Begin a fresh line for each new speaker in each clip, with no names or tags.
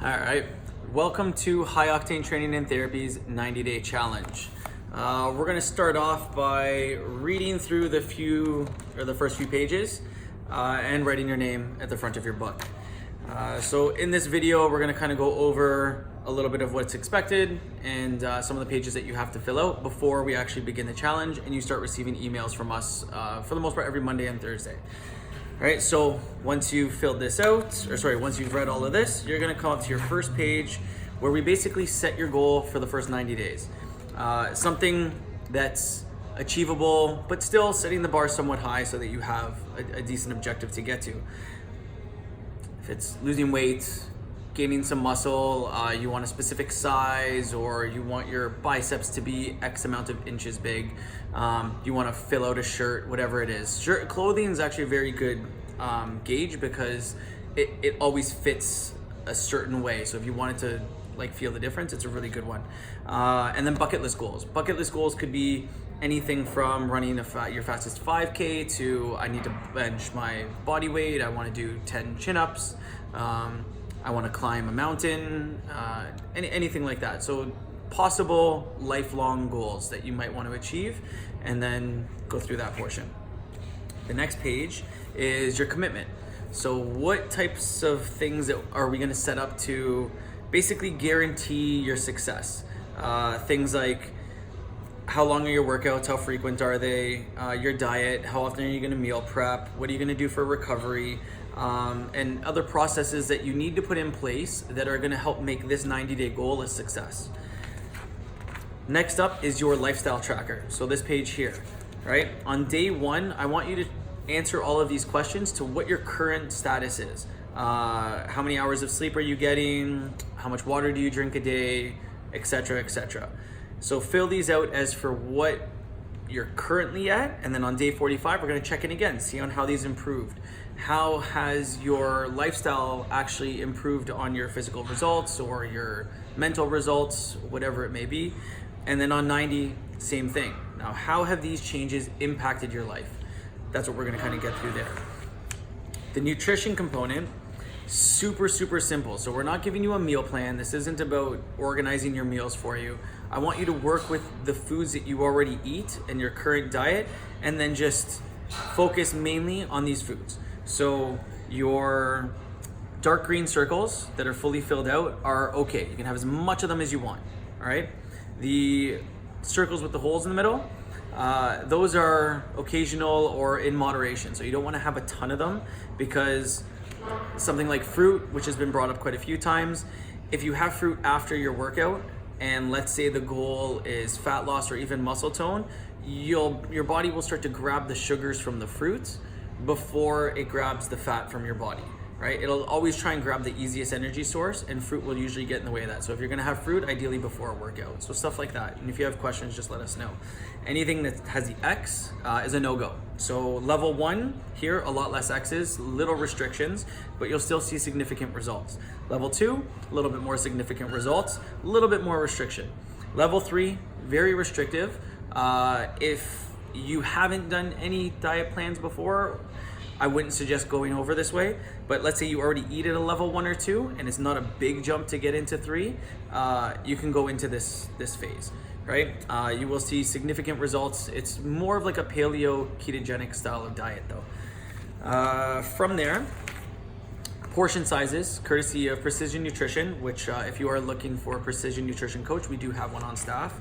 All right, welcome to High Octane Training and Therapy's 90-day challenge. We're gonna start off by reading through the first few pages and writing your name at the front of your book. So in this video, we're gonna kind of go over a little bit of what's expected and some of the pages that you have to fill out before we actually begin the challenge and you start receiving emails from us for the most part every Monday and Thursday. All right, so once you've filled this out, once you've read all of this, you're gonna come up to your first page where we basically set your goal for the first 90 days. Something that's achievable, but still setting the bar somewhat high so that you have a decent objective to get to. If it's losing weight, gaining some muscle, you want a specific size, or you want your biceps to be X amount of inches big, you want to fill out a shirt, whatever it is. Clothing is actually a very good gauge because it always fits a certain way. So if you wanted to feel the difference, it's a really good one. And then bucket list goals. Bucket list goals could be anything from running your fastest 5K to I need to bench my body weight, I want to do 10 chin-ups, I want to climb a mountain, anything like that. So possible lifelong goals that you might want to achieve, and then go through that portion. The next page is your commitment. So what types of things are we going to set up to basically guarantee your success? Things like how long are your workouts, how frequent are they, your diet, how often are you going to meal prep, what are you going to do for recovery, and other processes that you need to put in place that are going to help make this 90-day goal a success. Next up is your lifestyle tracker. So this page here, right? On day one, I want you to answer all of these questions to what your current status is. How many hours of sleep are you getting? How much water do you drink a day? Etc., etc. So fill these out as for what you're currently at, and then on day 45, we're gonna check in again, see on how these improved. How has your lifestyle actually improved on your physical results or your mental results, whatever it may be. And then on 90, same thing. Now, how have these changes impacted your life? That's what we're gonna kind of get through there. The nutrition component, super simple. So we're not giving you a meal plan. This isn't about organizing your meals for you. I want you to work with the foods that you already eat in your current diet, and then just focus mainly on these foods. So your dark green circles that are fully filled out are okay. You can have as much of them as you want, all right? The circles with the holes in the middle, those are occasional or in moderation. So you don't want to have a ton of them, because something like fruit, which has been brought up quite a few times, if you have fruit after your workout, and let's say the goal is fat loss or even muscle tone, your body will start to grab the sugars from the fruits before it grabs the fat from your body, right? It'll always try and grab the easiest energy source, and fruit will usually get in the way of that. So if you're gonna have fruit, ideally before a workout. So stuff like that. And if you have questions, just let us know. Anything that has the X is a no-go. So level 1 here, a lot less X's, little restrictions, but you'll still see significant results. Level 2, a little bit more significant results, a little bit more restriction. Level 3, very restrictive. If you haven't done any diet plans before, I wouldn't suggest going over this way, but let's say you already eat at a level 1 or 2 and it's not a big jump to get into 3, you can go into this phase, right? You will see significant results. It's more of like a paleo ketogenic style of diet though. From there, portion sizes, courtesy of Precision Nutrition, which if you are looking for a Precision Nutrition coach, we do have one on staff.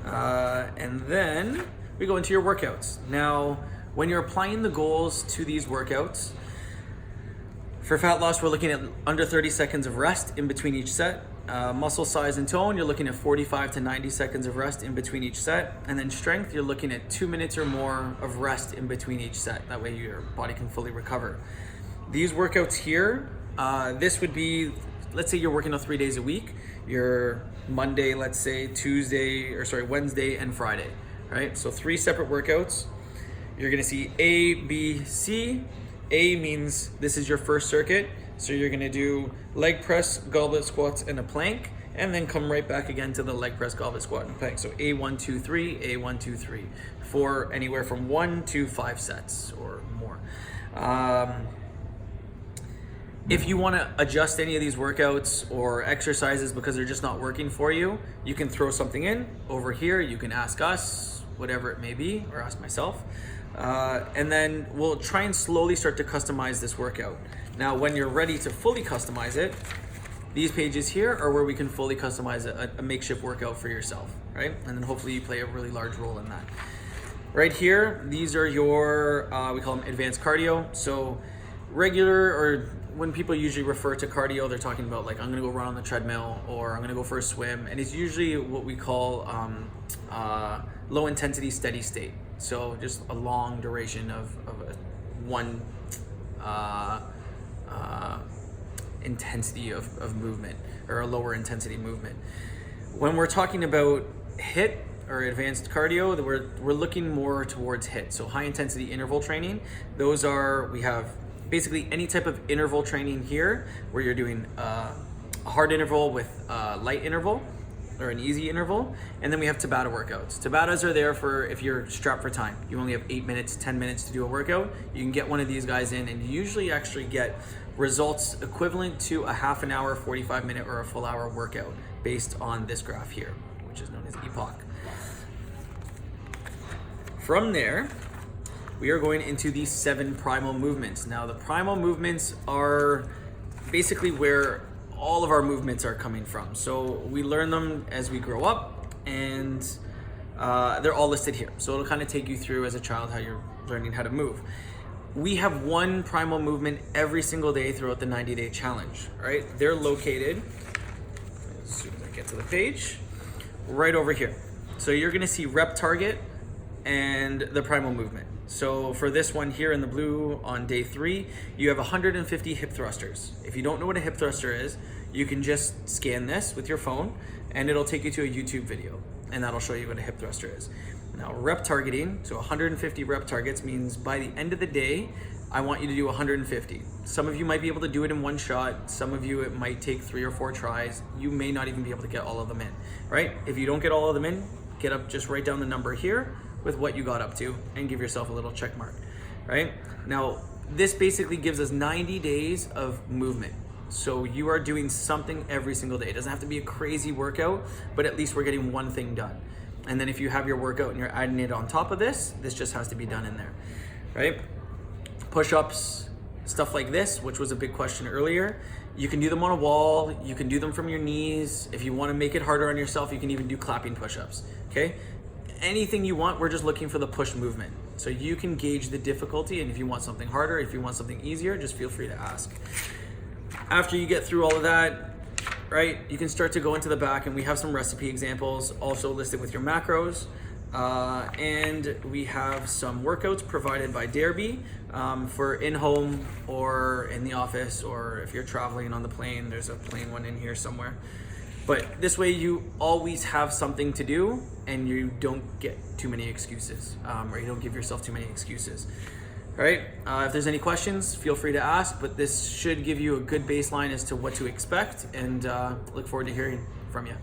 And then we go into your workouts. Now, when you're applying the goals to these workouts, for fat loss, we're looking at under 30 seconds of rest in between each set. Muscle size and tone, you're looking at 45 to 90 seconds of rest in between each set. And then strength, you're looking at 2 minutes or more of rest in between each set. That way your body can fully recover. These workouts here, this would be, let's say you're working out 3 days a week. Your Monday, let's say Wednesday and Friday, right? So 3 separate workouts. You're gonna see A, B, C. A means this is your first circuit. So you're gonna do leg press, goblet squats, and a plank, and then come right back again to the leg press, goblet squat, and plank. So A1, 2, 3, A1, 2, 3, for anywhere from 1 to 5 sets or more. If you want to adjust any of these workouts or exercises because they're just not working for you, you can throw something in over here. You can ask us, whatever it may be, or ask myself. And then we'll try and slowly start to customize this workout. Now, when you're ready to fully customize it, these pages here are where we can fully customize a makeshift workout for yourself, right? And then hopefully you play a really large role in that. Right here, these are your, we call them advanced cardio. So regular, or when people usually refer to cardio, they're talking about like, I'm gonna go run on the treadmill, or I'm gonna go for a swim. And it's usually what we call low intensity steady state. So just a long duration of one intensity of movement, or a lower intensity movement. When we're talking about HIIT or advanced cardio, we're looking more towards HIIT. So high intensity interval training. Those are, we have basically any type of interval training here where you're doing a hard interval with a light interval or an easy interval. And then we have Tabata workouts. Tabatas are there for if you're strapped for time. You only have 8 minutes, 10 minutes to do a workout. You can get one of these guys in, and you usually actually get results equivalent to a half an hour, 45-minute, or a full hour workout based on this graph here, which is known as EPOC. From there, we are going into the 7 primal movements. Now, the primal movements are basically where all of our movements are coming from. So we learn them as we grow up, and they're all listed here. So it'll kind of take you through as a child how you're learning how to move. We have one primal movement every single day throughout the 90-day challenge, right? They're located, as soon as I get to the page, right over here. So you're gonna see rep target and the primal movement. So for this one here in the blue on day 3, you have 150 hip thrusters. If you don't know what a hip thruster is, you can just scan this with your phone and it'll take you to a YouTube video, and that'll show you what a hip thruster is. Now, rep targeting, so 150 rep targets means by the end of the day, I want you to do 150. Some of you might be able to do it in one shot. Some of you, it might take 3 or 4 tries. You may not even be able to get all of them in, right? If you don't get all of them in, get up, just write down the number here with what you got up to and give yourself a little check mark, right? Now, this basically gives us 90 days of movement. So you are doing something every single day. It doesn't have to be a crazy workout, but at least we're getting one thing done. And then if you have your workout and you're adding it on top of this, this just has to be done in there, right? Push-ups, stuff like this, which was a big question earlier. You can do them on a wall. You can do them from your knees. If you want to make it harder on yourself, you can even do clapping push-ups, okay? Anything you want, we're just looking for the push movement. So you can gauge the difficulty, and if you want something harder, if you want something easier, just feel free to ask. After you get through all of that, right, you can start to go into the back, and we have some recipe examples also listed with your macros. And we have some workouts provided by Derby for in-home or in the office, or if you're traveling on the plane, there's a plane one in here somewhere. But this way you always have something to do and you don't get too many excuses, or you don't give yourself too many excuses. All right, if there's any questions, feel free to ask, but this should give you a good baseline as to what to expect, and look forward to hearing from you.